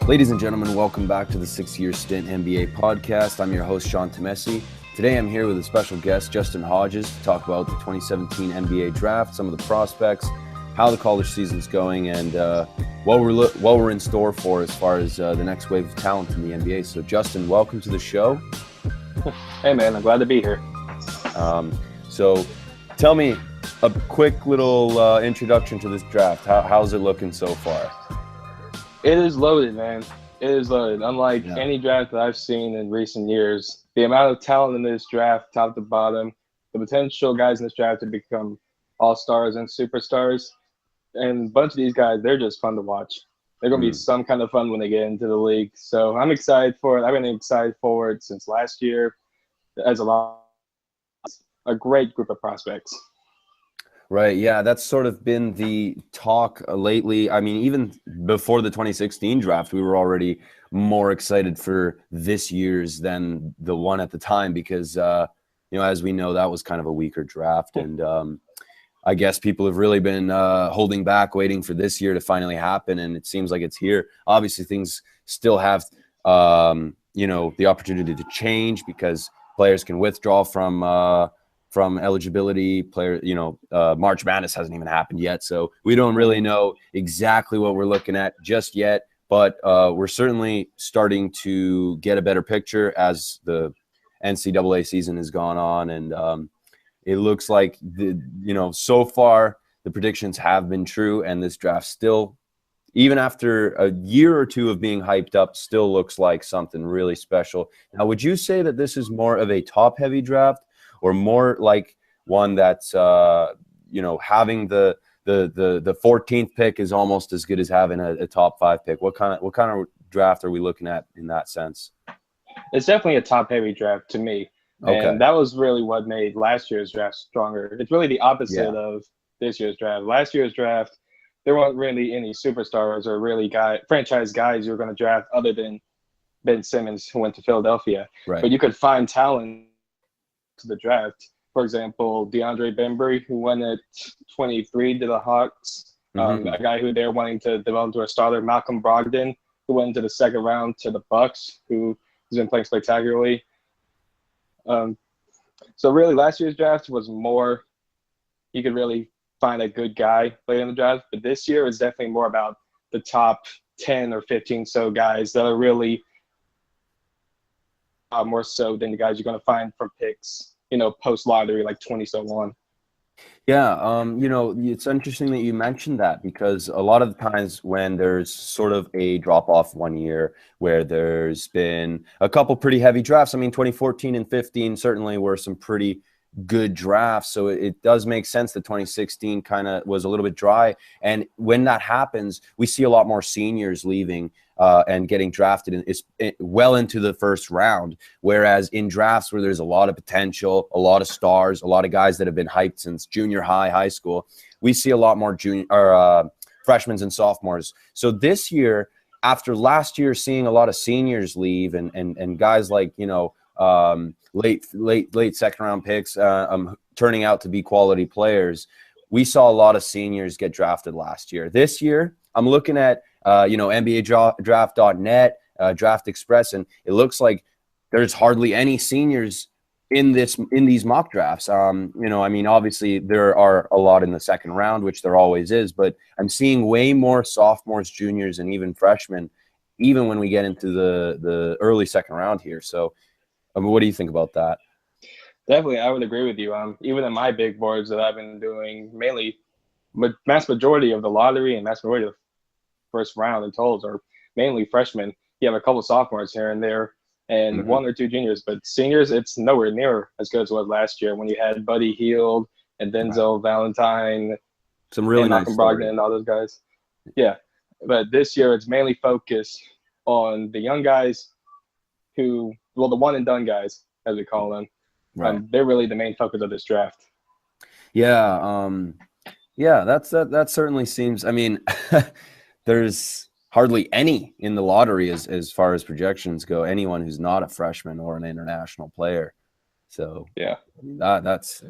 Ladies and gentlemen, welcome back to the 6-Year Stint NBA podcast. I'm your host, Sean Temesi. Today I'm here with a special guest, Justin Hodges, to talk about the 2017 NBA draft, some of the prospects, how the college season's going, and what we're in store for as far as the next wave of talent in the NBA. So, Justin, welcome to the show. Hey, man, I'm glad to be here. So, tell me a quick little introduction to this draft. How's it looking so far? It is loaded, man. It is loaded. Unlike any draft that I've seen in recent years, the amount of talent in this draft, top to bottom, the potential guys in this draft to become all-stars and superstars, and a bunch of these guys, they're just fun to watch. They're going to be some kind of fun when they get into the league. So I'm excited for it. I've been excited for it since last year. As a great group of prospects. Right, yeah, that's sort of been the talk lately. I mean, even before the 2016 draft, we were already more excited for this year's than the one at the time because, as we know, that was kind of a weaker draft. And I guess people have really been holding back, waiting for this year to finally happen, and it seems like it's here. Obviously, things still have, the opportunity to change because players can withdraw from eligibility. March Madness hasn't even happened yet, so we don't really know exactly what we're looking at just yet, but we're certainly starting to get a better picture as the NCAA season has gone on, and it looks like so far the predictions have been true, and this draft still, even after a year or two of being hyped up, still looks like something really special. Now, would you say that this is more of a top-heavy draft, or more like one that's, having the 14th pick is almost as good as having a top 5 pick? What kind of draft are we looking at in that sense? It's definitely a top-heavy draft to me. Okay. And that was really what made last year's draft stronger. It's really the opposite of this year's draft. Last year's draft, there weren't really any superstars or really franchise guys you were going to draft other than Ben Simmons, who went to Philadelphia. Right. But you could find talent to the draft. For example, DeAndre Bembry, who went at 23 to the Hawks, a guy who they're wanting to develop into a starter. Malcolm Brogdon, who went into the second round to the Bucks, who has been playing spectacularly. So really, last year's draft was more, you could really find a good guy later in the draft, but this year is definitely more about the top 10 or 15 so guys that are really more so than the guys you're going to find from picks, post-lottery, like 20 so on. Yeah, it's interesting that you mentioned that because a lot of the times when there's sort of a drop-off one year where there's been a couple pretty heavy drafts, I mean, 2014 and 15 certainly were some pretty good drafts, so it does make sense that 2016 kind of was a little bit dry. And when that happens, we see a lot more seniors leaving and getting drafted well into the first round, whereas in drafts where there's a lot of potential, a lot of stars, a lot of guys that have been hyped since junior high school, we see a lot more freshmen and sophomores. So this year, after last year seeing a lot of seniors leave and guys like late second round picks turning out to be quality players, we saw a lot of seniors get drafted last year. This year, I'm looking at NBA draft.net, Draft Express, and it looks like there's hardly any seniors in these mock drafts. Obviously there are a lot in the second round, which there always is, but I'm seeing way more sophomores, juniors, and even freshmen, even when we get into the early second round here. So, what do you think about that? Definitely, I would agree with you. Even in my big boards that I've been doing, mainly, mass majority of the lottery and mass majority of the first round in totals are mainly freshmen. You have a couple sophomores here and there, and one or two juniors. But seniors, it's nowhere near as good as it was last year when you had Buddy Hield and Denzel Valentine, some really and nice Malcolm Brogdon and all those guys. Yeah, but this year it's mainly focused on the young guys the one and done guys, as we call them. Right. They're really the main focus of this draft. Yeah. That certainly seems, I mean, there's hardly any in the lottery as far as projections go, anyone who's not a freshman or an international player. So yeah, that's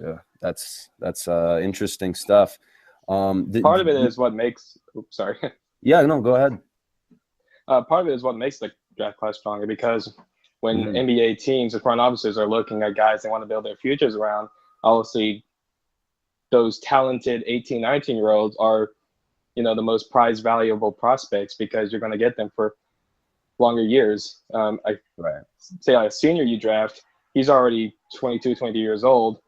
interesting stuff. Part of it is what makes – oops, sorry. Yeah, no, go ahead. Part of it is what makes the draft class stronger, because when Mhm. NBA teams or front offices are looking at guys they want to build their futures around, obviously those talented 18, 19-year-olds are, the most prize valuable prospects, because you're going to get them for longer years. I Right. say like a senior you draft, he's already 22, 23 years old,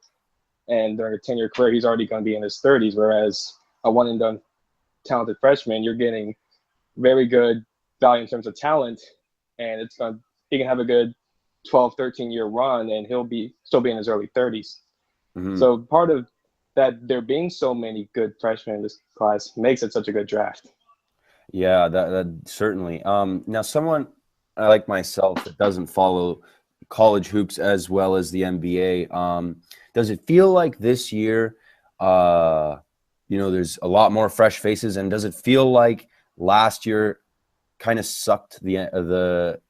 and during a 10-year career, he's already going to be in his 30s. Whereas a one and done talented freshman, you're getting very good value in terms of talent, and he can have a good 12, 13-year run, and he'll still be in his early 30s. Mhm. So part of that, there being so many good freshmen in this class makes it such a good draft. Yeah, that certainly. Now, someone like myself that doesn't follow college hoops as well as the NBA, does it feel like this year, there's a lot more fresh faces, and does it feel like last year kind of sucked the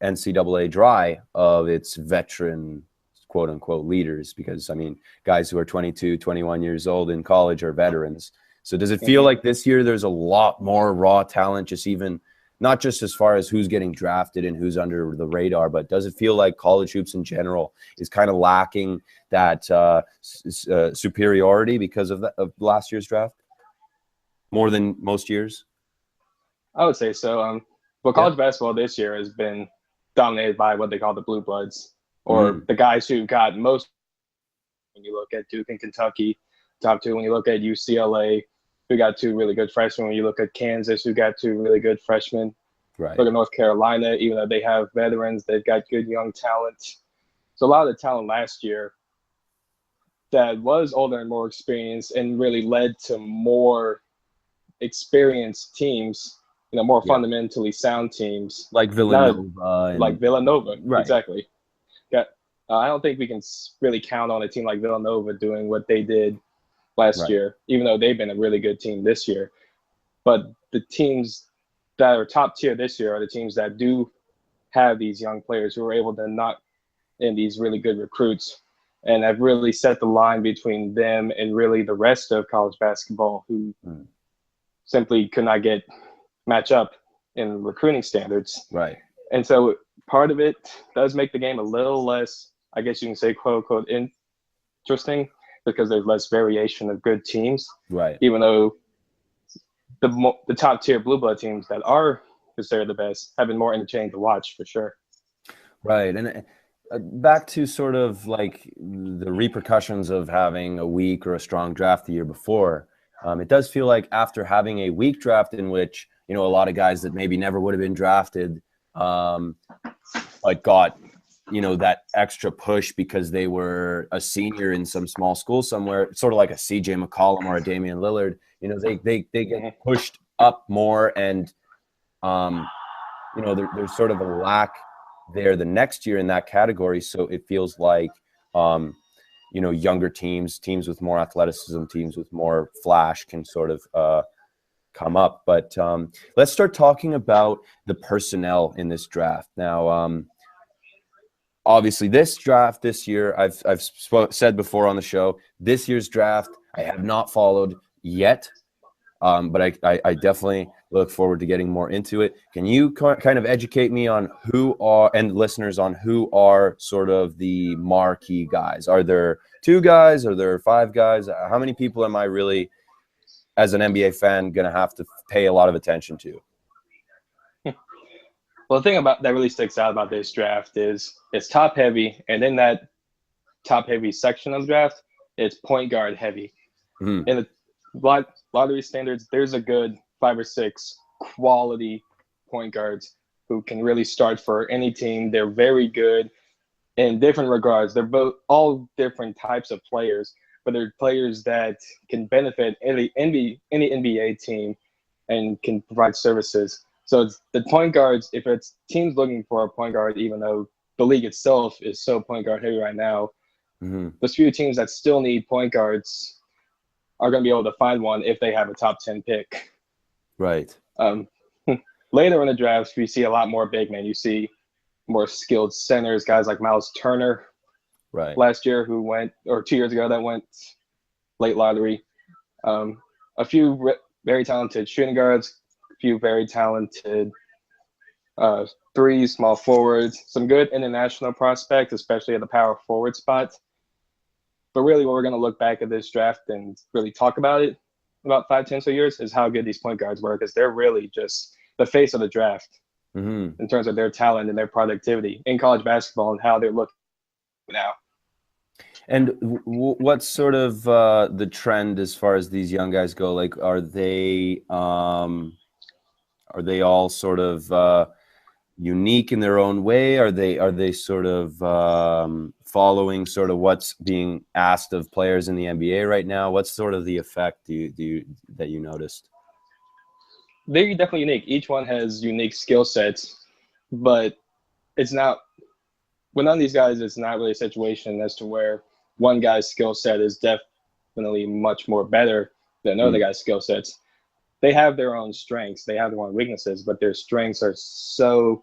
NCAA dry of its veteran, quote unquote, leaders? Because I mean, guys who are 22, 21 years old in college are veterans. So does it feel like this year there's a lot more raw talent, just even not just as far as who's getting drafted and who's under the radar, but does it feel like college hoops in general is kind of lacking that superiority because of last year's draft more than most years? I would say so. But Yeah. college basketball this year has been dominated by what they call the blue bloods, or Mm, the guys who got most. When you look at Duke and Kentucky, top two. When you look at UCLA, who got two really good freshmen. When you look at Kansas, who got two really good freshmen. right. Look at North Carolina, even though they have veterans, they've got good young talent. So a lot of the talent last year that was older and more experienced, and really led to more experienced teams, more Yeah. fundamentally sound teams. Like Not Villanova like and Villanova, right. exactly. Got. I don't think we can really count on a team like Villanova doing what they did last Right. year, even though they've been a really good team this year. But the teams that are top tier this year are the teams that do have these young players who are able to knock in these really good recruits, and have really set the line between them and really the rest of college basketball, who Mm, simply could not match up in recruiting standards. right. And so part of it does make the game a little less, I guess you can say, quote unquote, interesting, because there's less variation of good teams, Right. even though the top tier blue blood teams that are considered the best have been more entertaining to watch for sure. Right. And back to sort of like the repercussions of having a weak or a strong draft the year before. It does feel like after having a weak draft in which, a lot of guys that maybe never would have been drafted, but got, that extra push because they were a senior in some small school somewhere, sort of like a CJ McCollum or a Damian Lillard, they get pushed up more, and there's sort of a lack there the next year in that category. So it feels like, younger teams with more athleticism, teams with more flash can sort of come up. But let's start talking about the personnel in this draft. Now, obviously, this draft this year, I've said before on the show, this year's draft I have not followed yet. But I definitely look forward to getting more into it. Can you kind of educate me on and listeners on who are sort of the marquee guys? Are there 2 guys? Are there 5 guys? How many people am I really, as an NBA fan, going to have to pay a lot of attention to? Well, the thing about that really sticks out about this draft is it's top heavy, and in that top heavy section of the draft, it's point guard heavy. Mm-hmm. In the lottery standards, there's a good 5 or 6 quality point guards who can really start for any team. They're very good in different regards. They're all different types of players, but they're players that can benefit any NBA team and can provide services. So it's the point guards, if it's teams looking for a point guard, even though the league itself is so point guard heavy right now, Mm-hmm. those few teams that still need point guards are going to be able to find one if they have a top 10 pick. Right. Later in the drafts, we see a lot more big men. You see more skilled centers, guys like Miles Turner Right. last year, who went, or 2 years ago, that went late lottery. A few very talented shooting guards, a few very talented three small forwards, some good international prospects, especially at the power forward spot. But really, what we're going to look back at this draft and really talk about it about 5, 10 years is how good these point guards were, because they're really just the face of the draft in terms of their talent and their productivity in college basketball and how they're looking now. And what's sort of the trend as far as these young guys go? Like, are they all sort of unique in their own way? Are they sort of following sort of what's being asked of players in the NBA right now? What's sort of the effect that you noticed? They're definitely unique. Each one has unique skill sets, but it's not with none of these guys. It's not really a situation as to where one guy's skill set is definitely much more better than another guy's skill sets. They have their own strengths, they have their own weaknesses, but their strengths are so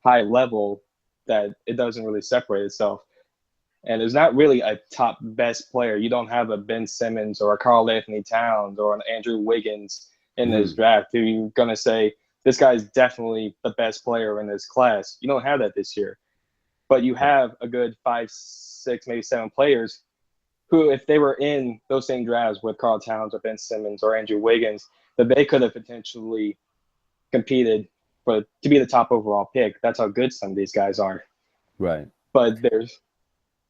high level that it doesn't really separate itself. And there's not really a top best player. You don't have a Ben Simmons or a Karl Anthony Towns or an Andrew Wiggins in this draft who you're going to say, this guy's definitely the best player in this class. You don't have that this year. But you have a good 5, 6, maybe 7 players who, if they were in those same drafts with Karl Towns or Ben Simmons or Andrew Wiggins, that they could have potentially competed to be the top overall pick. That's how good some of these guys are. Right. But there's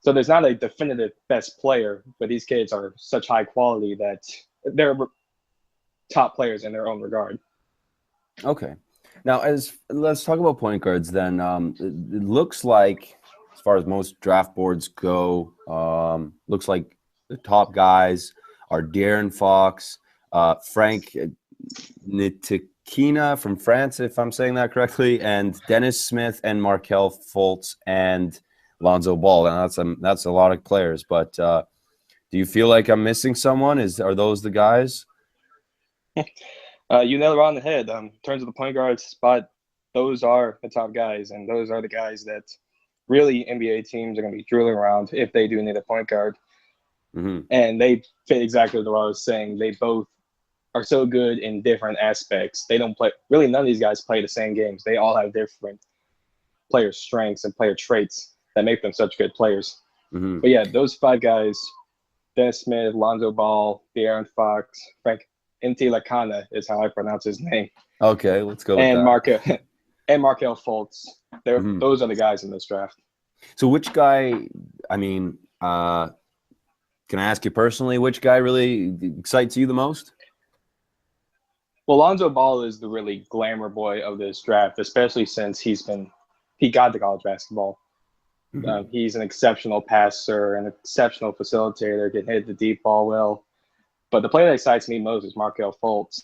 not a definitive best player, but these kids are such high quality that they're top players in their own regard. Okay. Now, let's talk about point guards then. It looks like, as far as most draft boards go, looks like the top guys are De'Aaron Fox, Frank Ntilikina from France, if I'm saying that correctly, and Dennis Smith and Markelle Fultz and Lonzo Ball. And that's a lot of players. But do you feel like I'm missing someone? Are those the guys? You nailed it on the head. In terms of the point guard spot, those are the top guys, and those are the guys that really NBA teams are going to be drilling around if they do need a point guard. And they fit exactly what I was saying. They both are so good in different aspects. They don't play – really none of these guys play the same games. They all have different player strengths and player traits that make them such good players. But, yeah, those 5 guys, Dennis Smith, Lonzo Ball, De'Aaron Fox, Frank Ntilikina is how I pronounce his name. Okay, let's go with that. And Markelle Fultz. Those are the guys in this draft. So which guy, I mean, can I ask you personally, which guy really excites you the most? Well, Lonzo Ball is the really glamour boy of this draft, especially since he got to college basketball. He's an exceptional passer, an exceptional facilitator, can hit the deep ball well. But the player that excites me most is Markelle Fultz.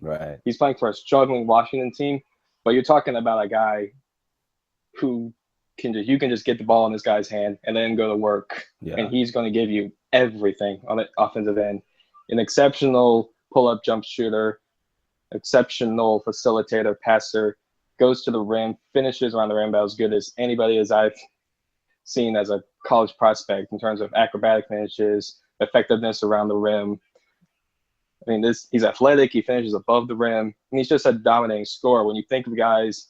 Right. He's playing for a struggling Washington team, but you're talking about a guy who you can just get the ball in this guy's hand and then go to work. Yeah. And he's going to give you everything on the offensive end. An exceptional pull-up jump shooter, exceptional facilitator, passer, goes to the rim, finishes around the rim about as good as anybody as I've seen as a college prospect in terms of acrobatic finishes, effectiveness around the rim. I mean, he's athletic. He finishes above the rim, and he's just a dominating scorer. When you think of guys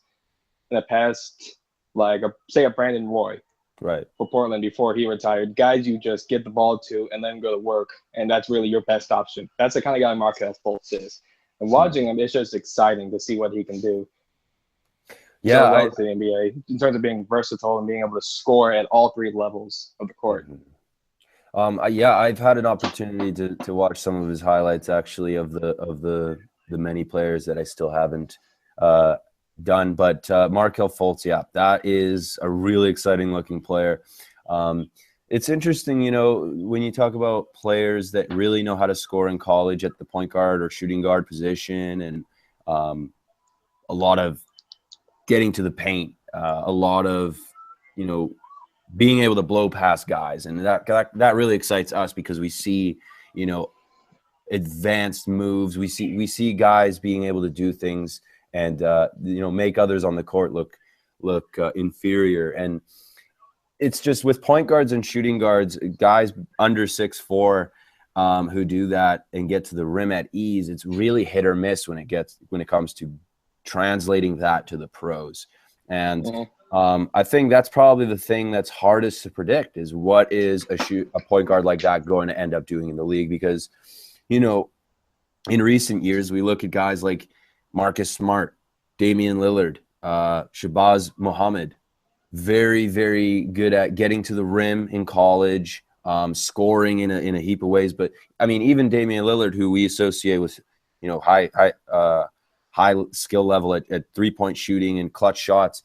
in the past, like say a Brandon Roy, right, for Portland before he retired, guys you just get the ball to and then go to work, and that's really your best option. That's the kind of guy Markelle Fultz is. And watching him, it's just exciting to see what he can do. Yeah, to the NBA in terms of being versatile and being able to score at all 3 levels of the court. Yeah, I've had an opportunity to watch some of his highlights actually of the many players that I still haven't done. But Markelle Fultz, yeah, that is a really exciting looking player. It's interesting, when you talk about players that really know how to score in college at the point guard or shooting guard position, and a lot of getting to the paint, a lot of, being able to blow past guys. And that really excites us because we see, advanced moves. We see guys being able to do things and, make others on the court look inferior. And it's just with point guards and shooting guards, guys under 6'4", who do that and get to the rim at ease. It's really hit or miss when it comes to translating that to the pros. And Mm-hmm. I think that's probably the thing that's hardest to predict is what is a point guard like that going to end up doing in the league. Because, you know, in recent years, we look at guys like Marcus Smart, Damian Lillard, Shabazz Muhammad, very, very good at getting to the rim in college, scoring in a heap of ways. But I mean, even Damian Lillard, who we associate with, you know, high skill level at 3-point shooting and clutch shots,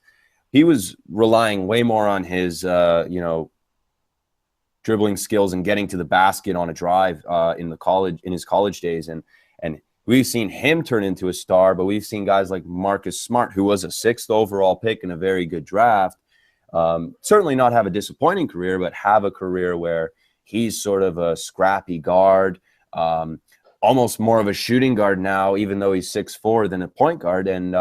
he was relying way more on his, you know, dribbling skills and getting to the basket on a drive in his college days. And we've seen him turn into a star, but we've seen guys like Marcus Smart, who was a 6th overall pick in a very good draft, certainly not have a disappointing career, but have a career where he's sort of a scrappy guard, almost more of a shooting guard now, even though he's 6'4" than a point guard. And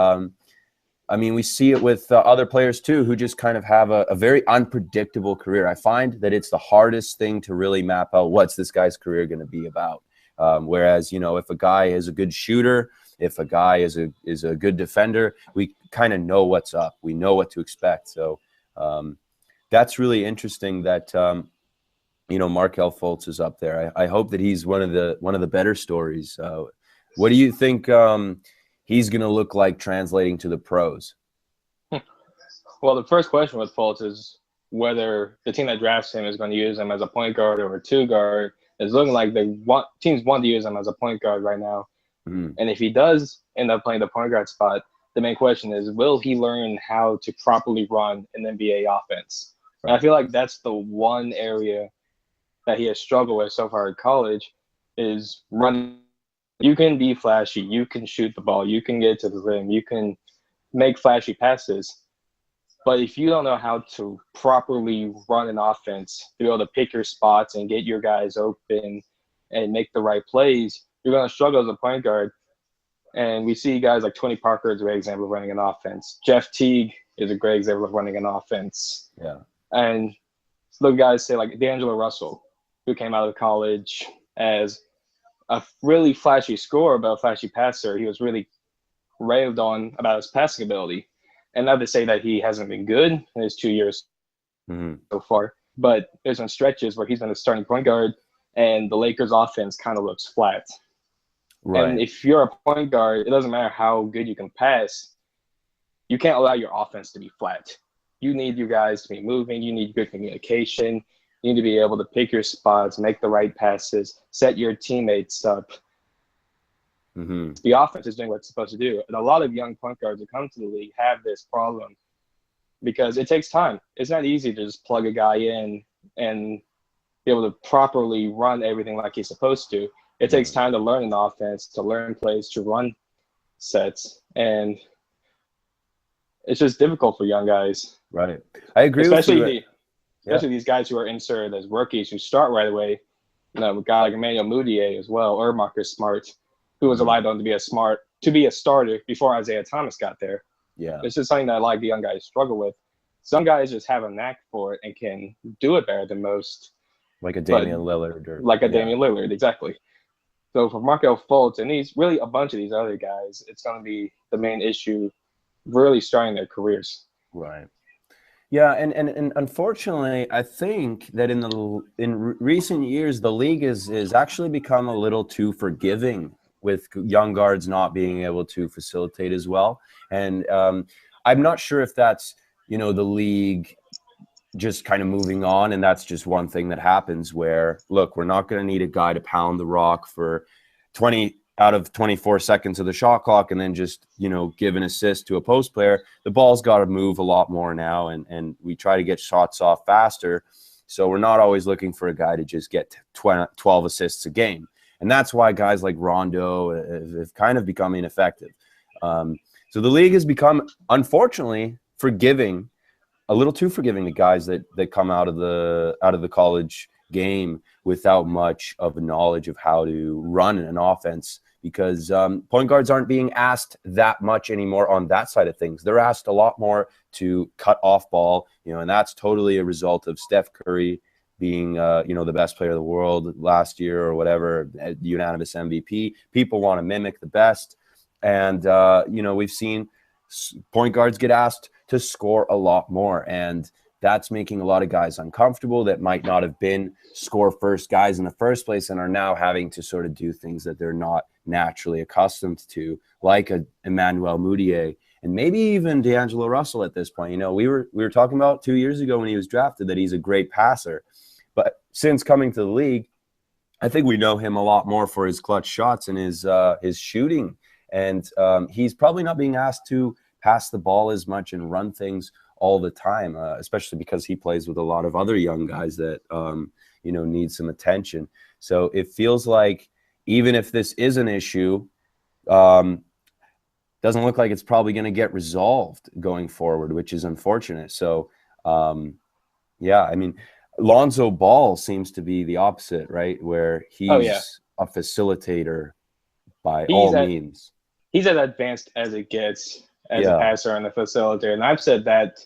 I mean, we see it with other players too, who just kind of have a very unpredictable career. I find that it's the hardest thing to really map out what's this guy's career going to be about. Whereas, you know, if a guy is a good shooter, if a guy is a good defender, we kind of know what's up. We know what to expect. So that's really interesting that, you know, Markelle Fultz is up there. I hope that he's one of the better stories. What do you think he's going to look like translating to the pros? Well, the first question with Fultz is whether the team that drafts him is going to use him as a point guard or a 2 guard. It's looking like teams want to use him as a point guard right now. Mm-hmm. And if he does end up playing the point guard spot, the main question is, will he learn how to properly run an NBA offense? Right. And I feel like that's the one area that he has struggled with so far in college is running. You can be flashy. You can shoot the ball. You can get to the rim. You can make flashy passes. But if you don't know how to properly run an offense, to be able to pick your spots and get your guys open and make the right plays, you're going to struggle as a point guard. And we see guys like Tony Parker is a great example of running an offense. Jeff Teague is a great example of running an offense. Yeah. And look, guys say like D'Angelo Russell, who came out of college as a really flashy scorer, but a flashy passer. He was really raved on about his passing ability. And not to say that he hasn't been good in his 2 years so far, but there's some stretches where he's been a starting point guard and the Lakers offense kind of looks flat. Right. And if you're a point guard, it doesn't matter how good you can pass. You can't allow your offense to be flat. You need your guys to be moving. You need good communication. You need to be able to pick your spots, make the right passes, set your teammates up. Mm-hmm. The offense is doing what it's supposed to do. And a lot of young point guards that come to the league have this problem because it takes time. It's not easy to just plug a guy in and be able to properly run everything like he's supposed to. It takes time to learn an offense, to learn plays, to run sets. And it's just difficult for young guys. Right. I agree especially with you. Especially these guys who are inserted as rookies who start right away. You know, a guy like Emmanuel Mudiay as well, or Marcus Smart, who was relied on to be a starter before Isaiah Thomas got there. Yeah. It's just something that like the young guys struggle with. Some guys just have a knack for it and can do it better than most. Like a Damian Lillard. Damian Lillard, exactly. So for Markelle Fultz and these really a bunch of these other guys, it's going to be the main issue really starting their careers. Right. Yeah, and unfortunately, I think that in recent years, the league is actually become a little too forgiving with young guards not being able to facilitate as well. And I'm not sure if that's, you know, the league just kind of moving on, and that's just one thing that happens where, look, we're not going to need a guy to pound the rock for 20 out of 24 seconds of the shot clock and then just, you know, give an assist to a post player. The ball's got to move a lot more now, and we try to get shots off faster. So we're not always looking for a guy to just get 12 assists a game. And that's why guys like Rondo have kind of become ineffective. So the league has become, unfortunately, forgiving, a little too forgiving to guys that come out of the college game without much of a knowledge of how to run an offense, because point guards aren't being asked that much anymore on that side of things. They're asked a lot more to cut off ball, you know, and that's totally a result of Steph Curry being, you know, the best player of the world last year or whatever, unanimous MVP. People want to mimic the best. And, we've seen point guards get asked to score a lot more. And that's making a lot of guys uncomfortable that might not have been score first guys in the first place and are now having to sort of do things that they're not naturally accustomed to, like a Emmanuel Mudiay and maybe even D'Angelo Russell at this point. We were talking about 2 years ago when he was drafted that he's a great passer. But since coming to the league, I think we know him a lot more for his clutch shots and his shooting. And he's probably not being asked to pass the ball as much and run things all the time, especially because he plays with a lot of other young guys that, need some attention. So it feels like even if this is an issue, doesn't look like it's probably going to get resolved going forward, which is unfortunate. So, Lonzo Ball seems to be the opposite, right? Where he's a facilitator by all means. He's as advanced as it gets as a passer and a facilitator. And I've said that,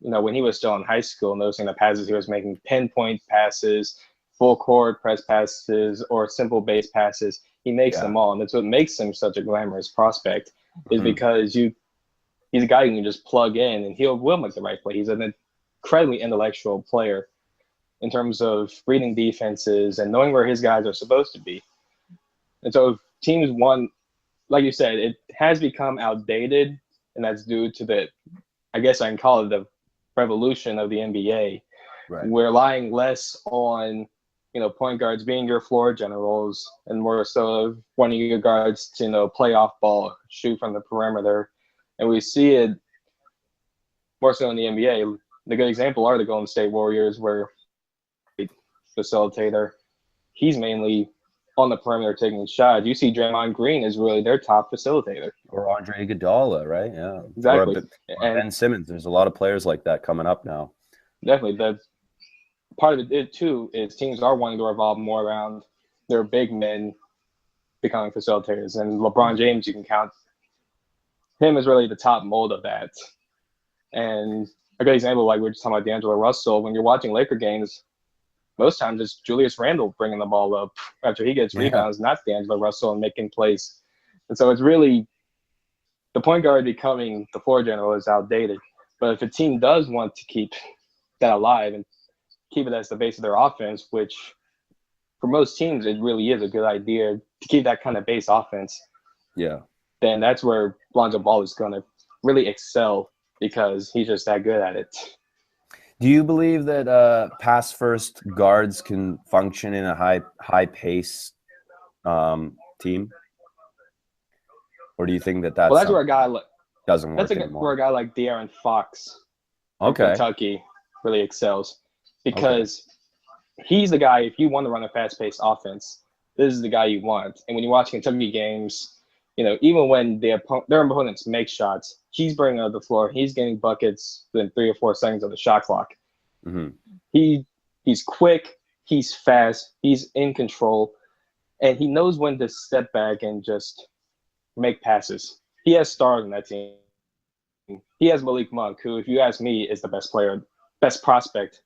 when he was still in high school, noticing the passes he was making, pinpoint passes, full court press passes, or simple base passes, he makes them all. And that's what makes him such a glamorous prospect, is because he's a guy you can just plug in and will make the right play. He's an incredibly intellectual player in terms of reading defenses and knowing where his guys are supposed to be. And so if teams want, like you said, it has become outdated, and that's due to I guess I can call it the revolution of the NBA. Right. We're relying less on, point guards being your floor generals and more so of wanting your guards to, play off ball, shoot from the perimeter. And we see it more so in the NBA. The good example are the Golden State Warriors, where facilitator, he's mainly on the perimeter taking shots. You see Draymond Green is really their top facilitator. Or Andre Iguodala, right? Yeah. Exactly. Or Ben Simmons. There's a lot of players like that coming up now. Definitely. The part of it, too, is teams are wanting to revolve more around their big men becoming facilitators. And LeBron James, you can count him as really the top mold of that. And a good example, like we were just talking about D'Angelo Russell, when you're watching Laker games, most times it's Julius Randle bringing the ball up after he gets rebounds, not D'Angelo Russell, and making plays. And so it's really the point guard becoming the floor general is outdated. But if a team does want to keep that alive and keep it as the base of their offense, which for most teams it really is a good idea to keep that kind of base offense, then that's where Lonzo Ball is going to really excel because he's just that good at it. Do you believe that pass first guards can function in a high pace team, or do you think that's where a guy doesn't work anymore? Where a guy like De'Aaron Fox from Kentucky really excels, because he's the guy. If you want to run a fast paced offense, this is the guy you want. And when you watch Kentucky games, even when their opponents make shots, he's bringing up the floor. He's getting buckets within 3 or 4 seconds of the shot clock. Mm-hmm. He's quick. He's fast. He's in control. And he knows when to step back and just make passes. He has stars on that team. He has Malik Monk, who, if you ask me, is the best prospect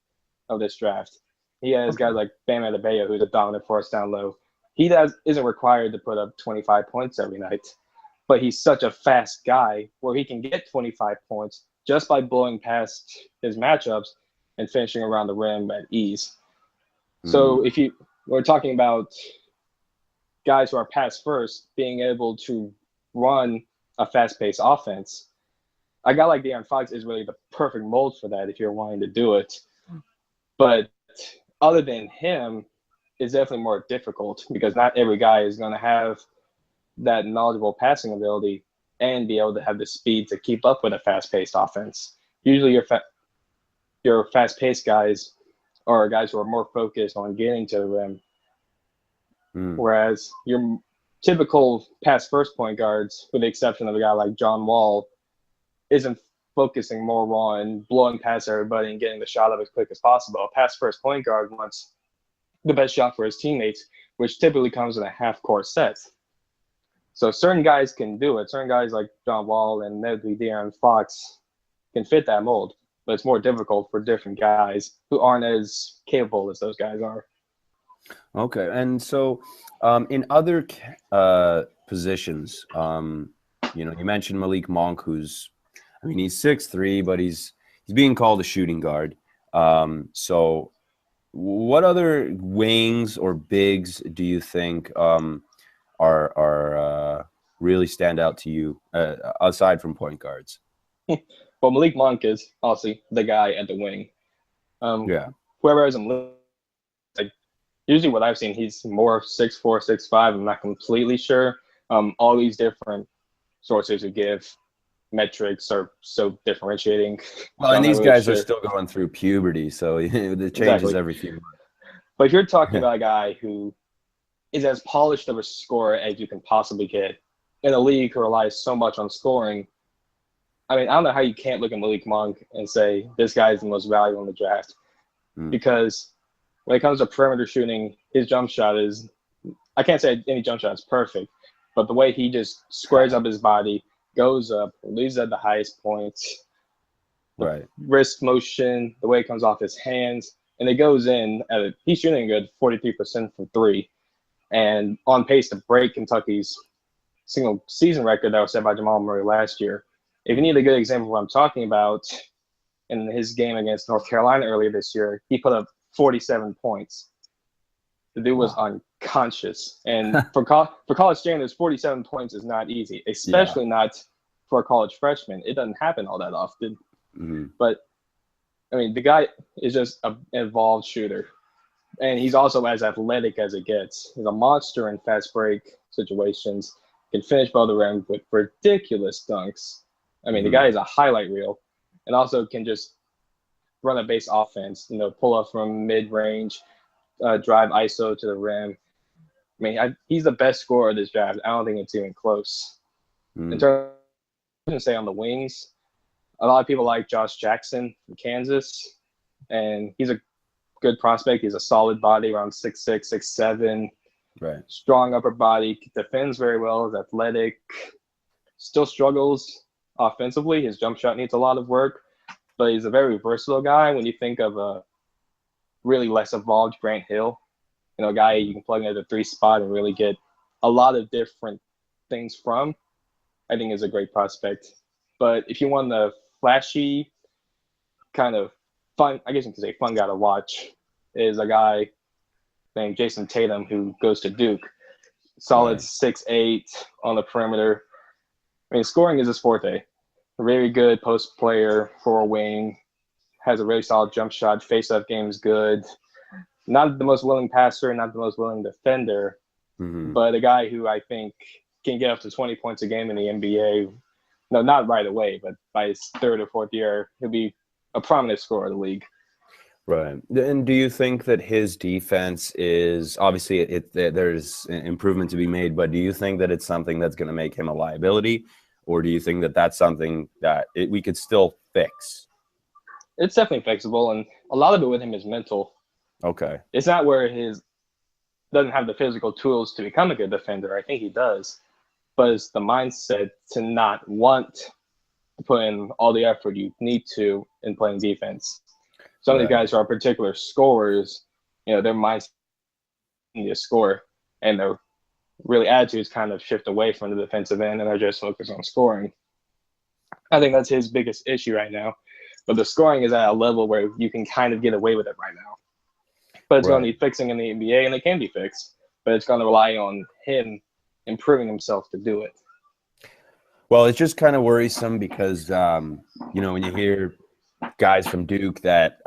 of this draft. He has guys like Bam Adebayo, who's a dominant force down low. He isn't required to put up 25 points every night, but he's such a fast guy where he can get 25 points just by blowing past his matchups and finishing around the rim at ease. So if we're talking about guys who are pass first being able to run a fast-paced offense, a guy like De'Aaron Fox is really the perfect mold for that if you're wanting to do it. But other than him, it's definitely more difficult because not every guy is going to have that knowledgeable passing ability and be able to have the speed to keep up with a fast-paced offense. Usually your fast-paced guys are guys who are more focused on getting to the rim, whereas your typical pass-first point guards, with the exception of a guy like John Wall, isn't focusing more on blowing past everybody and getting the shot up as quick as possible. A pass-first point guard wants the best shot for his teammates, which typically comes in a half-court set. So certain guys can do it. Certain guys like John Wall and maybe De'Aaron Fox can fit that mold, but it's more difficult for different guys who aren't as capable as those guys are. Okay, and so in other positions. You know, you mentioned Malik Monk, who's, I mean, he's 6'3", but he's being called a shooting guard. So what other wings or bigs do you think are really stand out to you aside from point guards? Well, Malik Monk is obviously the guy at the wing. Yeah. Whoever has him, like usually what I've seen, he's more 6'4", 6'5". I'm not completely sure. All these different sources who give metrics are so differentiating. Well, So and I'm not these really guys are sure. still going through puberty, so it changes Exactly. every few months. But if you're talking about a guy who is as polished of a scorer as you can possibly get in a league who relies so much on scoring, I mean, I don't know how you can't look at Malik Monk and say this guy is the most valuable in the draft. Because when it comes to perimeter shooting, his jump shot is, I can't say any jump shot is perfect, but the way he just squares up his body, goes up, leaves at the highest points, Right. wrist motion, the way it comes off his hands, and it goes in he's shooting a good 43% from three, and on pace to break Kentucky's single season record that was set by Jamal Murray last year. If you need a good example of what I'm talking about, in his game against North Carolina earlier this year, he put up 47 points. The dude was unconscious. And for college standards, 47 points is not easy, especially not for a college freshman. It doesn't happen all that often. But, I mean, the guy is just an evolved shooter. And he's also as athletic as it gets. He's a monster in fast break situations, can finish above the rim with ridiculous dunks. I mean, the guy is a highlight reel, and also can just run a base offense, you know, pull up from mid-range, drive ISO to the rim. I mean, he's the best scorer of this draft. I don't think it's even close. In terms of, say, on the wings, a lot of people like Josh Jackson from Kansas, and he's a good prospect. He's a solid body, around 6'6", 6'7". Right. Strong upper body, defends very well, is athletic, still struggles offensively. His jump shot needs a lot of work, but he's a very versatile guy. When you think of a really less evolved Grant Hill, you know, a guy you can plug into the three spot and really get a lot of different things from, I think is a great prospect. But if you want the flashy, kind of fun, I guess you could say fun guy to watch, is a guy named Jason Tatum who goes to Duke. Solid 6'8" on the perimeter. I mean, scoring is his forte. A very good post player for a wing. Has a really solid jump shot. Face-up game is good. Not the most willing passer, not the most willing defender, but a guy who I think can get up to 20 points a game in the NBA. No, not right away, but by his third or fourth year, he'll be a prominent scorer of the league. Right. And do you think that his defense is, obviously there's improvement to be made, but do you think that it's something that's going to make him a liability, or do you think that that's something that we could still fix? It's definitely fixable, and a lot of it with him is mental. Okay. It's not where doesn't have the physical tools to become a good defender. I think he does, but it's the mindset to not want to put in all the effort you need to in playing defense. Some of these guys who are particular scorers, you know, their mindset is to score, and their really attitudes kind of shift away from the defensive end, and they're just focused on scoring. I think that's his biggest issue right now. But the scoring is at a level where you can kind of get away with it right now. But it's going to need fixing in the NBA, and it can be fixed. But it's going to rely on him improving himself to do it. Well, it's just kind of worrisome because, you know, when you hear guys from Duke that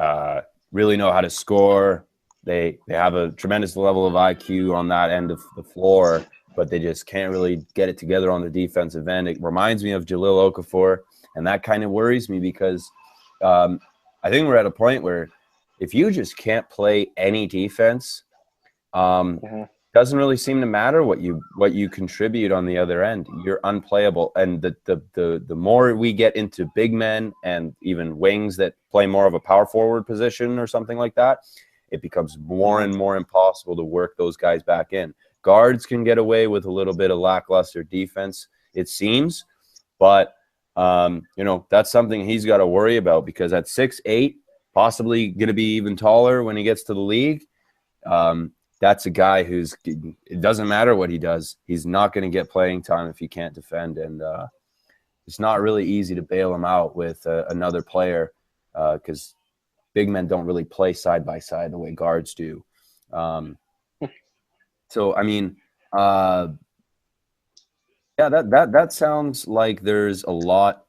really know how to score, they have a tremendous level of IQ on that end of the floor, but they just can't really get it together on the defensive end. It reminds me of Jahlil Okafor, and that kind of worries me because I think we're at a point where if you just can't play any defense, doesn't really seem to matter what you contribute on the other end. You're unplayable. And the more we get into big men and even wings that play more of a power forward position or something like that, it becomes more and more impossible to work those guys back in. Guards can get away with a little bit of lackluster defense, it seems, but you know, that's something he's got to worry about because at 6'8", possibly going to be even taller when he gets to the league. that's a guy who's, it doesn't matter what he does. He's not going to get playing time if he can't defend. And it's not really easy to bail him out with another player because big men don't really play side by side the way guards do. So, I mean, yeah, that sounds like there's a lot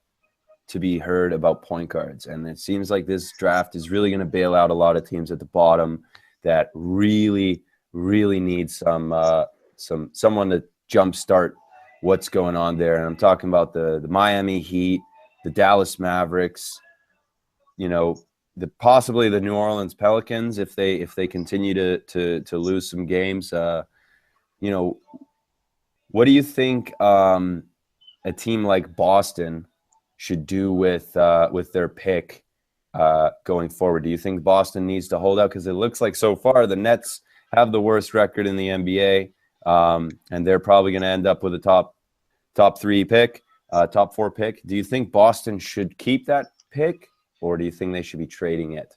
to be heard about point guards. And it seems like this draft is really going to bail out a lot of teams at the bottom that really need someone to jumpstart what's going on there. And I'm talking about the Miami Heat, the Dallas Mavericks, you know, possibly the New Orleans Pelicans if they continue to lose some games. You know, what do you think a team like Boston should do with their pick going forward? Do you think Boston needs to hold out? Because it looks like so far the Nets have the worst record in the NBA, and they're probably going to end up with a top 3 pick, top 4 pick. Do you think Boston should keep that pick, or do you think they should be trading it?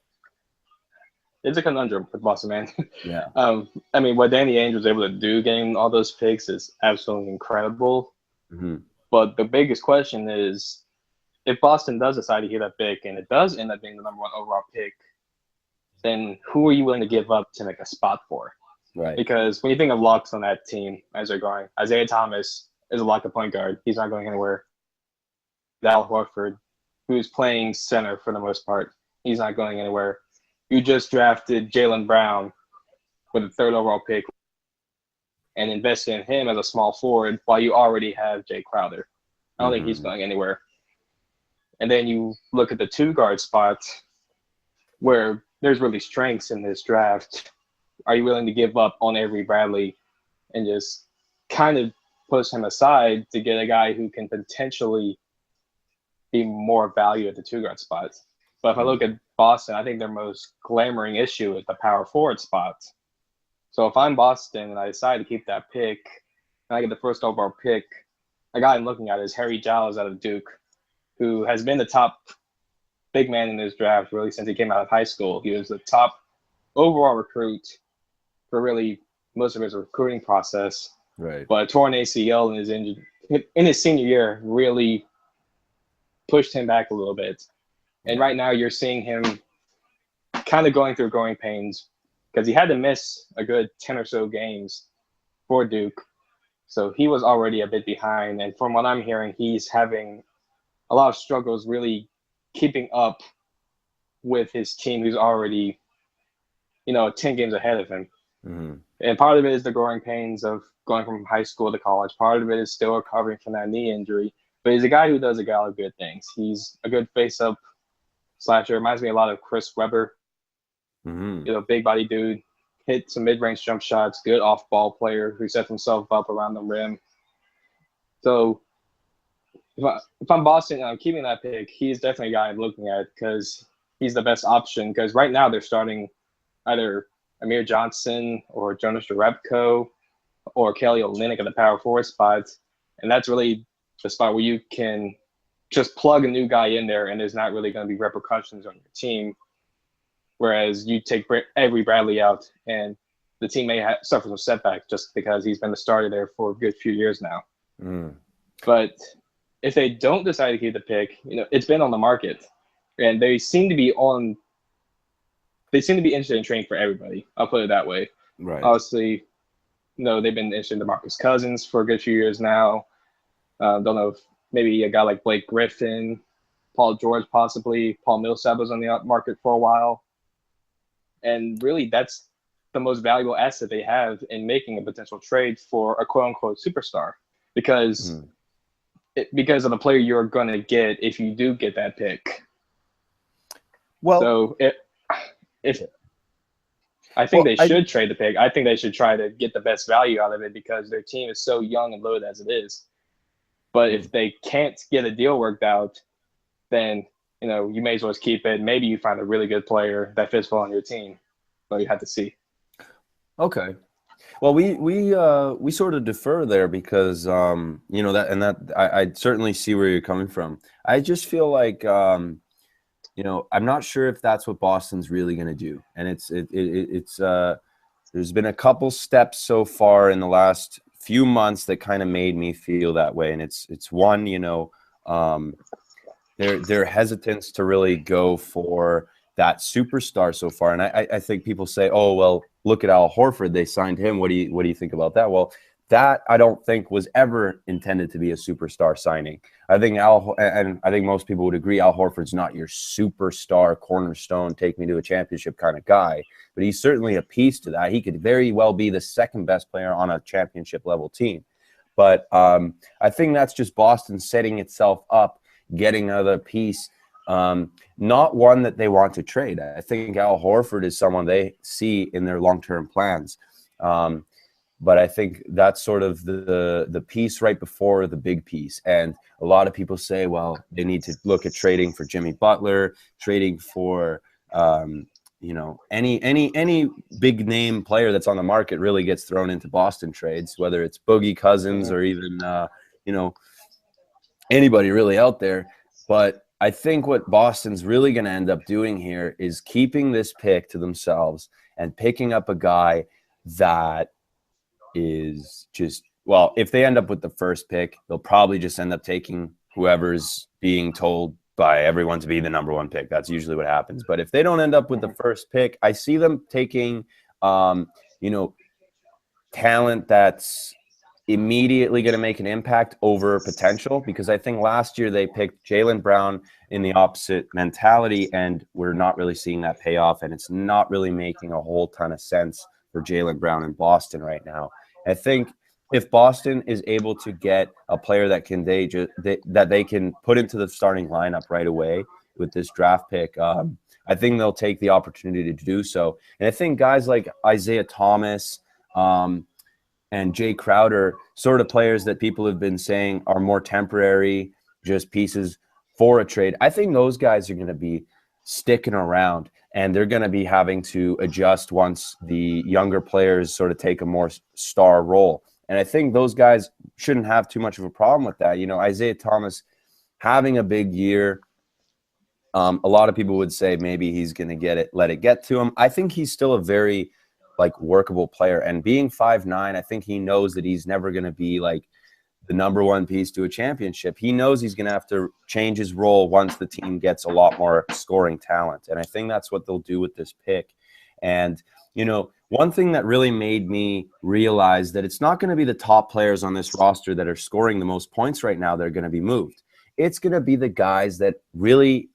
It's a conundrum with Boston, man. Yeah. I mean, what Danny Ainge was able to do getting all those picks is absolutely incredible. Mm-hmm. But the biggest question is, if Boston does decide to keep that pick and it does end up being the number 1 overall pick, then who are you willing to give up to make a spot for? Right. Because when you think of locks on that team as they're going, Isaiah Thomas is a lock at point guard. He's not going anywhere. Al Horford, who's playing center for the most part, he's not going anywhere. You just drafted Jaylen Brown with the 3rd overall pick and invested in him as a small forward while you already have Jay Crowder. I don't think he's going anywhere. And then you look at the 2 guard spots where there's really strengths in this draft. Are you willing to give up on Avery Bradley and just kind of push him aside to get a guy who can potentially be more value at the 2 guard spots? But if I look at Boston, I think their most glamoring issue is the power forward spot. So if I'm Boston and I decide to keep that pick, and I get the 1st overall pick, a guy I'm looking at is Harry Giles out of Duke, who has been the top big man in this draft really since he came out of high school. He was the top overall recruit for really most of his recruiting process. Right. But a torn ACL in his senior year really pushed him back a little bit. And right now you're seeing him kind of going through growing pains because he had to miss a good 10 or so games for Duke. So he was already a bit behind. And from what I'm hearing, he's having a lot of struggles really keeping up with his team who's already, 10 games ahead of him. Mm-hmm. And part of it is the growing pains of going from high school to college. Part of it is still recovering from that knee injury. But he's a guy who does a lot of good things. He's a good face-up slasher. Reminds me a lot of Chris Webber. Mm-hmm. Big body dude. Hit some mid-range jump shots. Good off-ball player who sets himself up around the rim. So if I'm Boston and I'm keeping that pick, he's definitely a guy I'm looking at because he's the best option. Because right now they're starting either Amir Johnson or Jonas Jerebko or Kelly Olynyk at the power forward spots. And that's really the spot where you can just plug a new guy in there and there's not really going to be repercussions on your team. Whereas you take Avery Bradley out and the team may suffer some setbacks just because he's been the starter there for a good few years now. Mm. But if they don't decide to keep the pick, it's been on the market and they seem to be interested in trading for everybody. I'll put it that way. Right. Obviously, they've been interested in DeMarcus Cousins for a good few years now. Don't know if maybe a guy like Blake Griffin, Paul George possibly, Paul Millsap was on the market for a while. And really, that's the most valuable asset they have in making a potential trade for a quote-unquote superstar because of the player you're going to get if you do get that pick. Well, so I think they should trade the pick. I think they should try to get the best value out of it because their team is so young and loaded as it is. But if they can't get a deal worked out, then you may as well just keep it. Maybe you find a really good player that fits well on your team, but you have to see. Okay. Well, we sort of defer there because I certainly see where you're coming from. I just feel like I'm not sure if that's what Boston's really going to do, and it's there's been a couple steps so far in the last few months that kind of made me feel that way. And it's one, their hesitance to really go for that superstar so far. And I think people say, oh, well, look at Al Horford. They signed him. What do you think about that? Well, that I don't think was ever intended to be a superstar signing. I think and I think most people would agree, Al Horford's not your superstar cornerstone, take me to a championship kind of guy, but he's certainly a piece to that. He could very well be the second best player on a championship level team. But I think that's just Boston setting itself up, getting another piece, not one that they want to trade. I think Al Horford is someone they see in their long-term plans. But I think that's sort of the piece right before the big piece. And a lot of people say, well, they need to look at trading for Jimmy Butler, trading for any big name player that's on the market really gets thrown into Boston trades, whether it's Boogie Cousins or even anybody really out there. But I think what Boston's really going to end up doing here is keeping this pick to themselves and picking up a guy that is just, well, if they end up with the first pick, they'll probably just end up taking whoever's being told by everyone to be the number one pick. That's usually what happens. But if they don't end up with the first pick, I see them taking, talent that's immediately going to make an impact over potential, because I think last year they picked Jaylen Brown in the opposite mentality, and we're not really seeing that pay off, and it's not really making a whole ton of sense for Jaylen Brown in Boston right now. I think if Boston is able to get a player that they can put into the starting lineup right away with this draft pick, I think they'll take the opportunity to do so. And I think guys like Isaiah Thomas, and Jay Crowder, sort of players that people have been saying are more temporary, just pieces for a trade, I think those guys are going to be sticking around, and they're going to be having to adjust once the younger players sort of take a more star role. And I think those guys shouldn't have too much of a problem with that. Isaiah Thomas having a big year, a lot of people would say maybe he's going to let it get to him. I think he's still a very workable player, and being 5'9", I think he knows that he's never going to be the number one piece to a championship. He knows he's going to have to change his role once the team gets a lot more scoring talent, and I think that's what they'll do with this pick. And one thing that really made me realize that it's not going to be the top players on this roster that are scoring the most points right now that are going to be moved. It's going to be the guys that really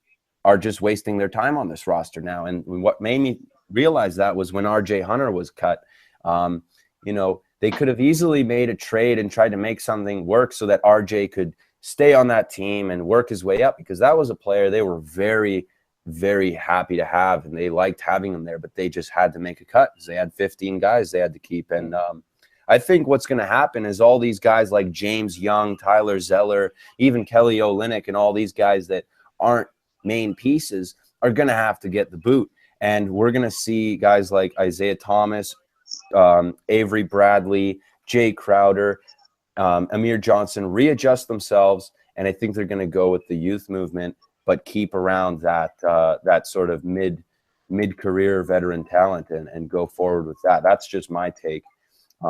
are just wasting their time on this roster now. And what made me realize that was when RJ Hunter was cut. They could have easily made a trade and tried to make something work so that RJ could stay on that team and work his way up, because that was a player they were very, very happy to have, and they liked having him there, but they just had to make a cut because they had 15 guys they had to keep. And I think what's going to happen is all these guys like James Young, Tyler Zeller, even Kelly Olynyk, and all these guys that aren't main pieces are going to have to get the boot. And we're going to see guys like Isaiah Thomas, Avery Bradley, Jay Crowder, Amir Johnson readjust themselves. And I think they're going to go with the youth movement, but keep around that sort of mid-career veteran talent and go forward with that. That's just my take.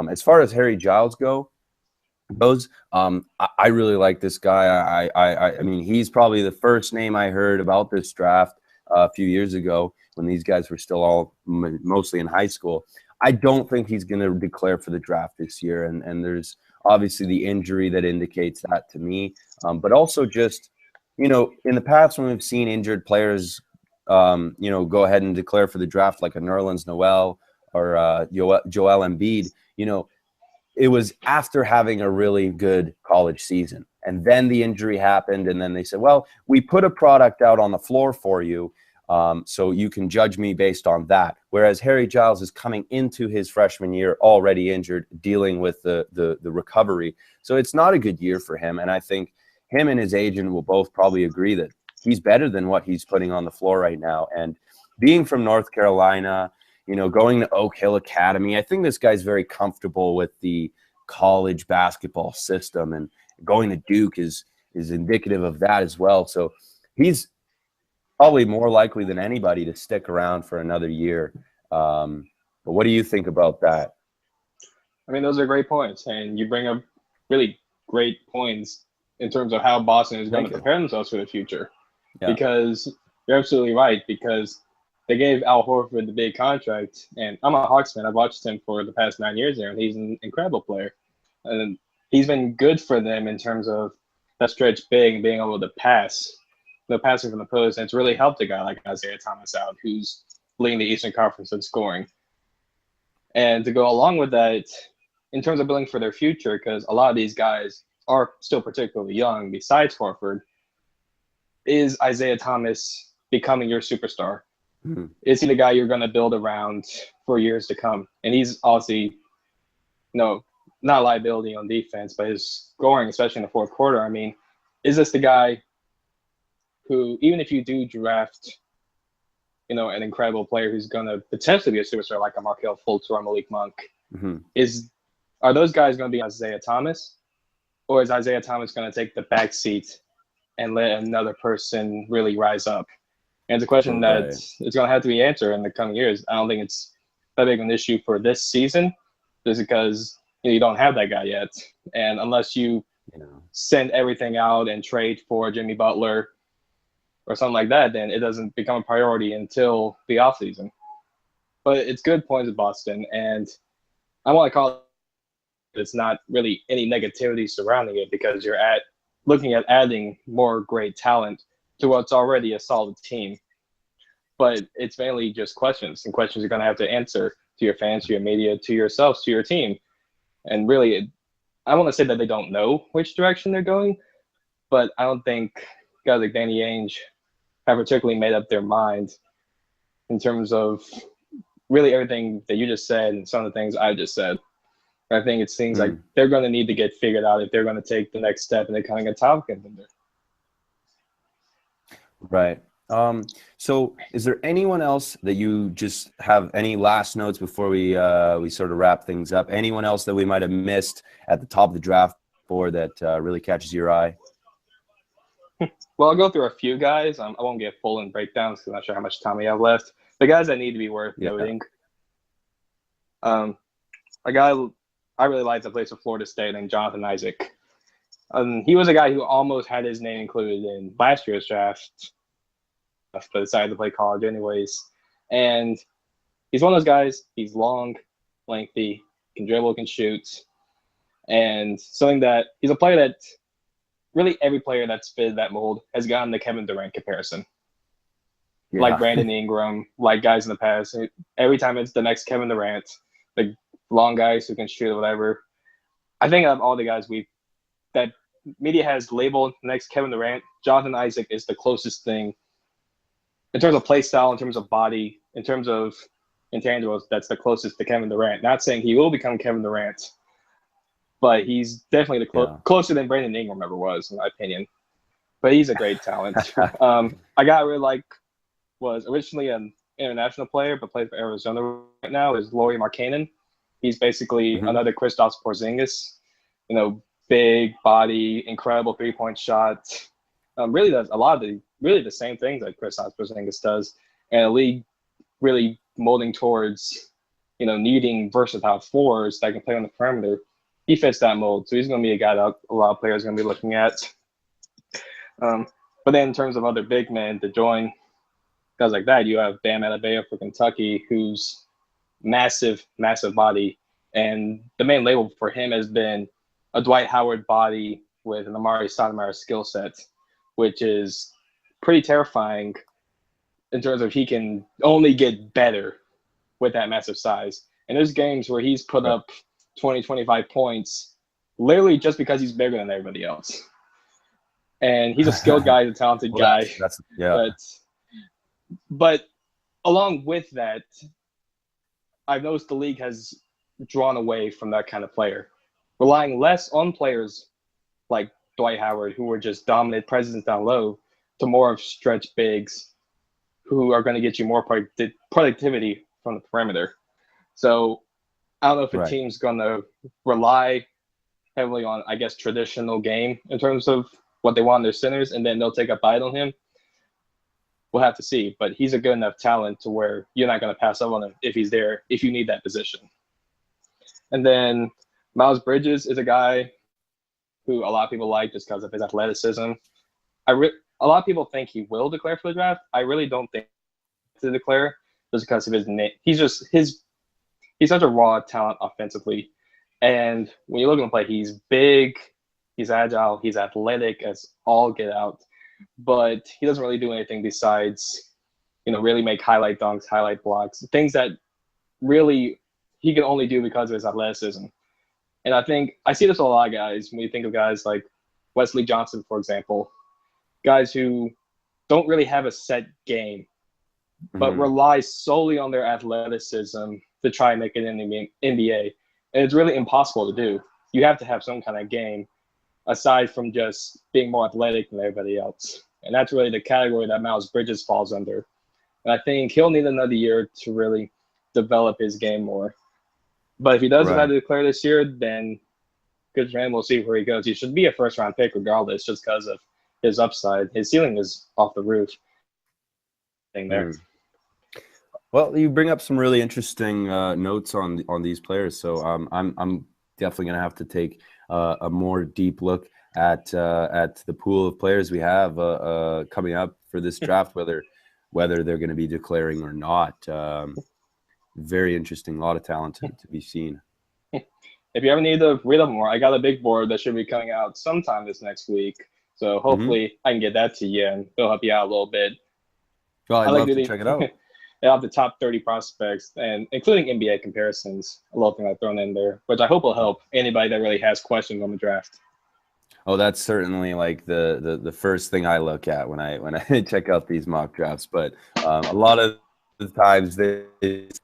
As far as Harry Giles goes, I really like this guy. I mean, he's probably the first name I heard about this draft a few years ago when these guys were still all mostly in high school. I don't think he's going to declare for the draft this year, and there's obviously the injury that indicates that to me. But also just, in the past when we've seen injured players, go ahead and declare for the draft, like a Nerlens Noel or Joel Embiid, it was after having a really good college season. And then the injury happened, and then they said, well, we put a product out on the floor for you, so you can judge me based on that. Whereas Harry Giles is coming into his freshman year already injured, dealing with the recovery. So it's not a good year for him. And I think him and his agent will both probably agree that he's better than what he's putting on the floor right now. And being from North Carolina, going to Oak Hill Academy, I think this guy's very comfortable with the college basketball system, and going to Duke is indicative of that as well. So he's probably more likely than anybody to stick around for another year. But what do you think about that? I mean, those are great points, and you bring up really great points in terms of how Boston is going to prepare themselves for the future. Yeah. Because you're absolutely right, because they gave Al Horford the big contract, and I'm a Hawks fan. I've watched him for the past 9 years there, and he's an incredible player. And he's been good for them in terms of that stretch big and being able to pass, the passing from the post, and it's really helped a guy like Isaiah Thomas out, who's leading the Eastern Conference in scoring. And to go along with that, in terms of building for their future, because a lot of these guys are still particularly young, besides Horford, is Isaiah Thomas becoming your superstar? Mm-hmm. Is he the guy you're going to build around for years to come? And he's obviously, not a liability on defense, but his scoring, especially in the fourth quarter, I mean, is this the guy who, even if you do draft, an incredible player who's going to potentially be a superstar like a Markelle Fultz or a Malik Monk, mm-hmm. Are those guys going to be Isaiah Thomas? Or is Isaiah Thomas going to take the back seat and let another person really rise up? And it's a question that it's going to have to be answered in the coming years. I don't think it's that big of an issue for this season, just because you don't have that guy yet. And unless you send everything out and trade for Jimmy Butler or something like that, then it doesn't become a priority until the offseason. But it's good points at Boston, and I want to call it, it's not really any negativity surrounding it, because you're looking at adding more great talent to what's already a solid team. But it's mainly just questions, and questions you're going to have to answer to your fans, to your media, to yourselves, to your team. And really, I want to say that they don't know which direction they're going, but I don't think guys like Danny Ainge have particularly made up their mind in terms of really everything that you just said and some of the things I just said. I think it seems like they're going to need to get figured out if they're going to take the next step in becoming a top contender. Right. So is there anyone else that you just have any last notes before we sort of wrap things up? Anyone else that we might have missed at the top of the draft board that really catches your eye? Well, I'll go through a few guys. I won't get full in breakdowns because I'm not sure how much time we have left. The guys that need to be worth noting. A guy I really liked that plays for Florida State named Jonathan Isaac. He was a guy who almost had his name included in last year's draft, but decided to play college anyways. And he's one of those guys. He's long, lengthy, can dribble, can shoot, and something that he's a player that really every player that's fit that mold has gotten the Kevin Durant comparison. Yeah. Like Brandon Ingram, like guys in the past. Every time it's the next Kevin Durant, the long guys who can shoot or whatever. I think of all the guys that media has labeled next Kevin Durant, Jonathan Isaac is the closest thing in terms of play style, in terms of body, in terms of intangibles. That's the closest to Kevin Durant. Not saying he will become Kevin Durant, but he's definitely closer than Brandon Ingram ever was, in my opinion. But he's a great talent. A guy I really like was originally an international player, but plays for Arizona right now, is Lauri Markkanen. He's basically another Kristaps Porzingis, big body, incredible three-point shot. Really does a lot of the same things that Kristaps Porzingis does, and a league really molding towards, needing versatile fours that can play on the perimeter. He fits that mold, so he's going to be a guy that a lot of players are going to be looking at. But then in terms of other big men to join, guys like that, you have Bam Adebayo for Kentucky, who's massive, massive body. And the main label for him has been a Dwight Howard body with an Amari Stoudemire skill set, which is pretty terrifying in terms of he can only get better with that massive size. And there's games where he's put up 20, 25 points literally just because he's bigger than everybody else. And he's a skilled guy, he's a talented guy. But along with that, I've noticed the league has drawn away from that kind of player, relying less on players like Dwight Howard, who were just dominant presence down low, to more of stretch bigs who are going to get you more productivity from the perimeter. So I don't know if a team's going to rely heavily on, I guess, traditional game in terms of what they want in their centers, and then they'll take a bite on him. we'll have to see. But he's a good enough talent to where you're not going to pass up on him if he's there, if you need that position. And then Miles Bridges is a guy who a lot of people like just because of his athleticism. A lot of people think he will declare for the draft. I really don't think to declare just because of his name. He's such a raw talent offensively. And when you look at him play, he's big, he's agile, he's athletic as all get out. But he doesn't really do anything besides, really make highlight dunks, highlight blocks, things that really he can only do because of his athleticism. And I think I see this with a lot of guys when you think of guys like Wesley Johnson, for example, guys who don't really have a set game, but rely solely on their athleticism to try and make it in the NBA. And it's really impossible to do. You have to have some kind of game aside from just being more athletic than everybody else. And that's really the category that Miles Bridges falls under. And I think he'll need another year to really develop his game more. But if he does decide to declare this year, then good for him. We'll see where he goes. He should be a first-round pick regardless just because of his upside. His ceiling is off the roof. There. Well, you bring up some really interesting notes on these players. So I'm definitely going to have to take a more deep look at the pool of players we have coming up for this draft, whether they're going to be declaring or not. Very interesting, a lot of talent to be seen. If you ever need to read up more, I got a big board that should be coming out sometime this next week. So hopefully I can get that to you and it'll help you out a little bit. Well, I'd love to check it out. They have the top 30 prospects, and including NBA comparisons. A little thing I've thrown in there, which I hope will help anybody that really has questions on the draft. Oh, that's certainly like the first thing I look at when I check out these mock drafts. But a lot of the times it's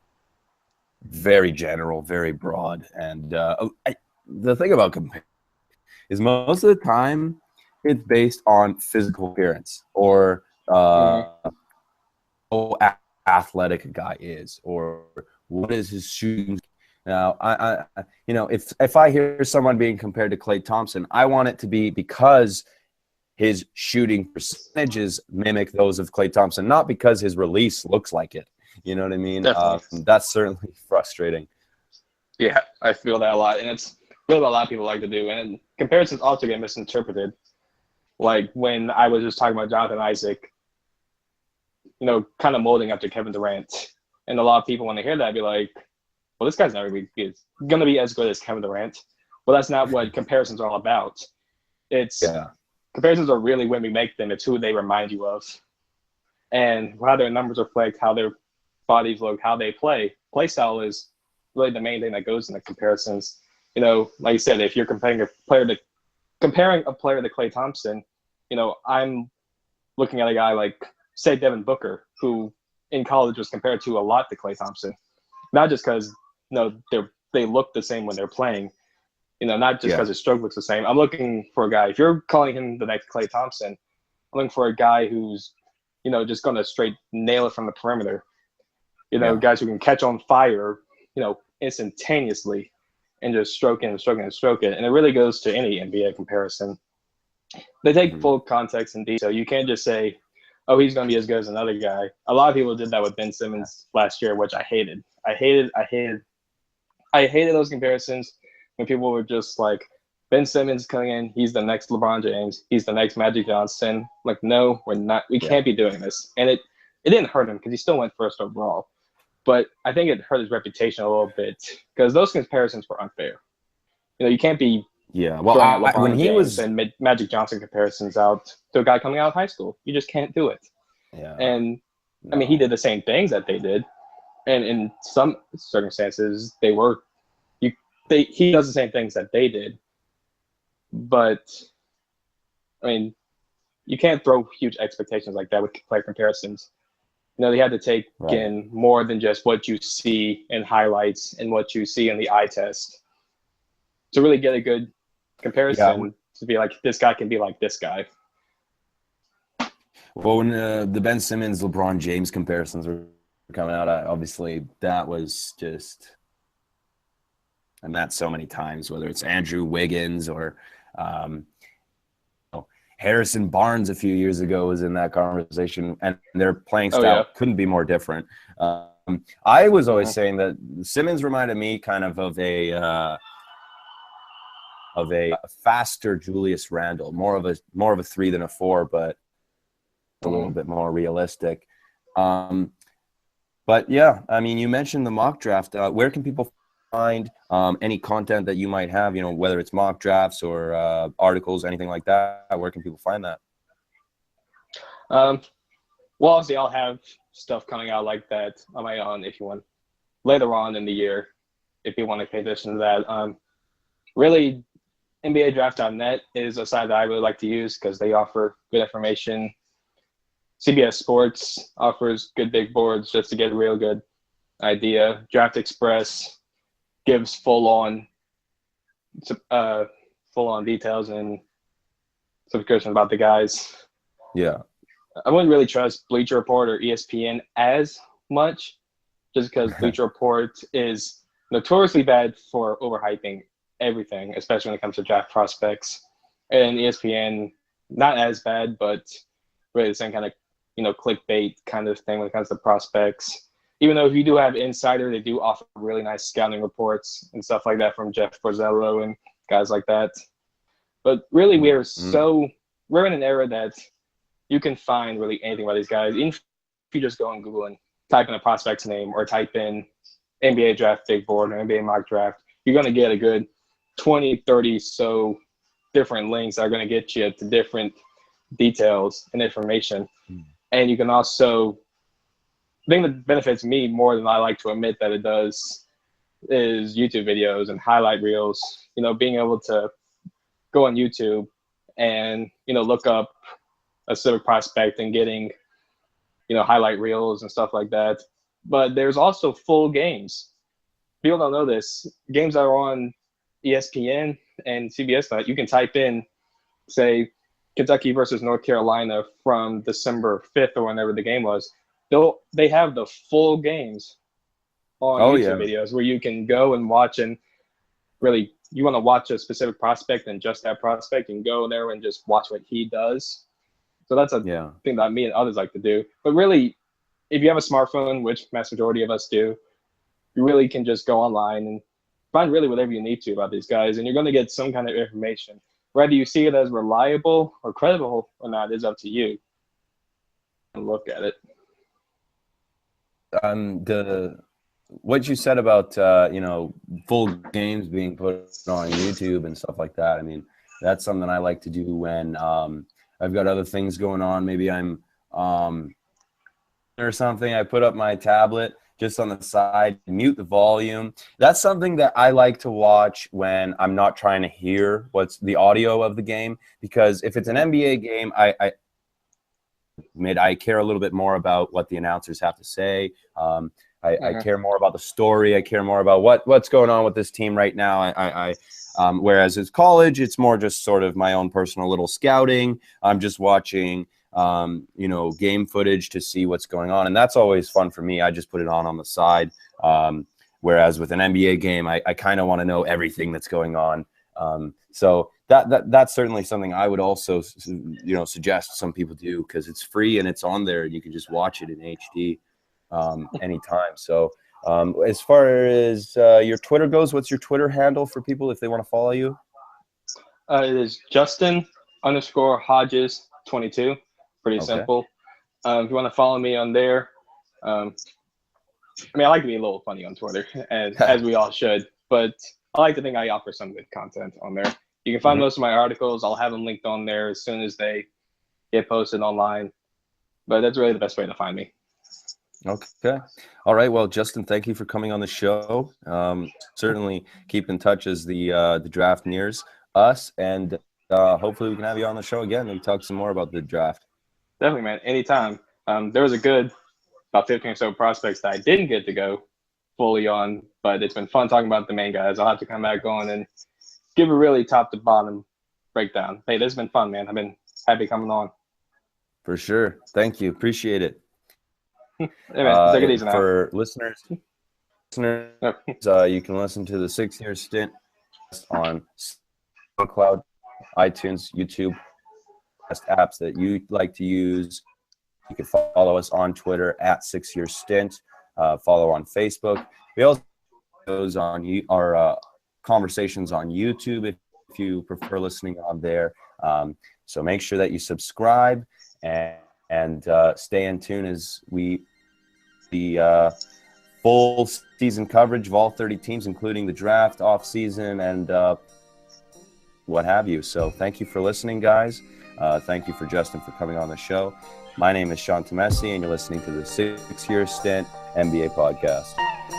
very general, very broad, and the thing about comparing is most of the time it's based on physical appearance or how athletic a guy is or what is his shooting. Now, I if I hear someone being compared to Klay Thompson, I want it to be because his shooting percentages mimic those of Klay Thompson, not because his release looks like it. You know what I mean? That's certainly frustrating. Yeah, I feel that a lot, and it's really what a lot of people like to do. And comparisons also get misinterpreted. Like when I was just talking about Jonathan Isaac, kind of molding after Kevin Durant, and a lot of people when they hear that be like, "Well, this guy's never going to be as good as Kevin Durant." Well, that's not what comparisons are all about. Comparisons are really when we make them. It's who they remind you of, and how their numbers reflect, how their bodies look, how they play. Play style is really the main thing that goes into comparisons. Like you said, if you're comparing a player to Klay Thompson, I'm looking at a guy like, say, Devin Booker, who in college was compared to a lot to Klay Thompson. Not just because they look the same when they're playing, not just because his stroke looks the same. I'm looking for a guy. If you're calling him the next Klay Thompson, I'm looking for a guy who's, just going to straight nail it from the perimeter. Guys who can catch on fire, instantaneously and just stroke it and stroke it and stroke it. And it really goes to any NBA comparison. They take full context and detail. You can't just say, oh, he's going to be as good as another guy. A lot of people did that with Ben Simmons last year, which I hated. I hated those comparisons when people were just like, Ben Simmons coming in, he's the next LeBron James, he's the next Magic Johnson. Like, no, we're not. We can't be doing this. And it didn't hurt him because he still went first overall. But I think it hurt his reputation a little bit because those comparisons were unfair. You can't be when he was and Magic Johnson comparisons out to a guy coming out of high school. You just can't do it. Yeah. And I mean, he did the same things that they did, and in some circumstances, he does the same things that they did. But I mean, you can't throw huge expectations like that with player comparisons. They had to take in more than just what you see in highlights and what you see in the eye test to really get a good comparison to be like, this guy can be like this guy. Well, when the Ben Simmons, LeBron James comparisons were coming out, obviously that was just, and that so many times, whether it's Andrew Wiggins or Harrison Barnes a few years ago was in that conversation, and their playing Oh, style yeah. couldn't be more different. I was always Mhm. saying that Simmons reminded me kind of a faster Julius Randle, more of a 3 than a 4, but a little Mhm. bit more realistic. But yeah, I mean, you mentioned the mock draft. Where can people find any content that you might have? You know, whether it's mock drafts or articles, anything like that. Where can people find that? Well, obviously, I'll have stuff coming out like that on my own if you want later on in the year, if you want to pay attention to that. Really, NBADraft.net is a site that I really like to use because they offer good information. CBS Sports offers good big boards just to get a real good idea. Draft Express gives full on details and subscription about the guys. Yeah. I wouldn't really trust Bleacher Report or ESPN as much, just because Bleacher Report is notoriously bad for overhyping everything, especially when it comes to draft prospects. And ESPN, not as bad, but really the same kind of, clickbait kind of thing when it comes to prospects. Even though if you do have Insider, they do offer really nice scouting reports and stuff like that from Jeff Borzello and guys like that. But really, we're in an era that you can find really anything about these guys. Even if you just go on Google and type in a prospect's name or type in NBA draft big board or NBA mock draft, you're going to get a good 20, 30 so different links that are going to get you to different details and information. And you can also, the thing that benefits me more than I like to admit that it does is YouTube videos and highlight reels. Being able to go on YouTube and, look up a civic prospect and getting, highlight reels and stuff like that. But there's also full games. People don't know this. Games that are on ESPN and CBS Night, you can type in, say, Kentucky versus North Carolina from December 5th or whenever the game was. They have the full games on YouTube videos where you can go and watch, and really you want to watch a specific prospect and just that prospect and go there and just watch what he does. So that's a thing that me and others like to do. But really, if you have a smartphone, which mass majority of us do, you really can just go online and find really whatever you need to about these guys, and you're going to get some kind of information. Whether you see it as reliable or credible or not is up to you. And look at it. What you said about full games being put on YouTube and stuff like that. I mean, that's something I like to do when I've got other things going on. Maybe I'm or something. I put up my tablet just on the side, mute the volume. That's something that I like to watch when I'm not trying to hear what's the audio of the game, because if it's an NBA game, I care a little bit more about what the announcers have to say. I care more about the story. I care more about what's going on with this team right now. Whereas it's college, it's more just sort of my own personal little scouting. I'm just watching, game footage to see what's going on, and that's always fun for me. I just put it on the side. Whereas with an NBA game, I kind of want to know everything that's going on. So that's certainly something I would also suggest some people do, because it's free and it's on there and you can just watch it in HD anytime. So as far as your Twitter goes, what's your Twitter handle for people if they want to follow you? It is Justin_Hodges22. Pretty simple. If you want to follow me on there, I like to be a little funny on Twitter, as we all should, but I like to think I offer some good content on there. You can find most of my articles. I'll have them linked on there as soon as they get posted online. But that's really the best way to find me. Okay. All right. Well, Justin, thank you for coming on the show. Certainly keep in touch as the draft nears us, and hopefully we can have you on the show again and talk some more about the draft. Definitely, man. Anytime. There was a good about 15 or so prospects that I didn't get to go fully on, but it's been fun talking about the main guys. I'll have to come back on and give a really top to bottom breakdown. Hey, this has been fun, man. I've been happy coming on. For sure. Thank you. Appreciate it. Hey, man, take it easy now. For listeners, you can listen to the 6-year stint on SoundCloud, iTunes, YouTube. apps that you like to use. You can follow us on Twitter at 6 Year Stint. Follow on Facebook. We also those on our conversations on YouTube if you prefer listening on there. So make sure that you subscribe and stay in tune as we the full season coverage of all 30 teams, including the draft, off season, and what have you. So thank you for listening, guys. Thank you for Justin for coming on the show. My name is Sean Tomesi, and you're listening to the 6 Year Stint NBA podcast.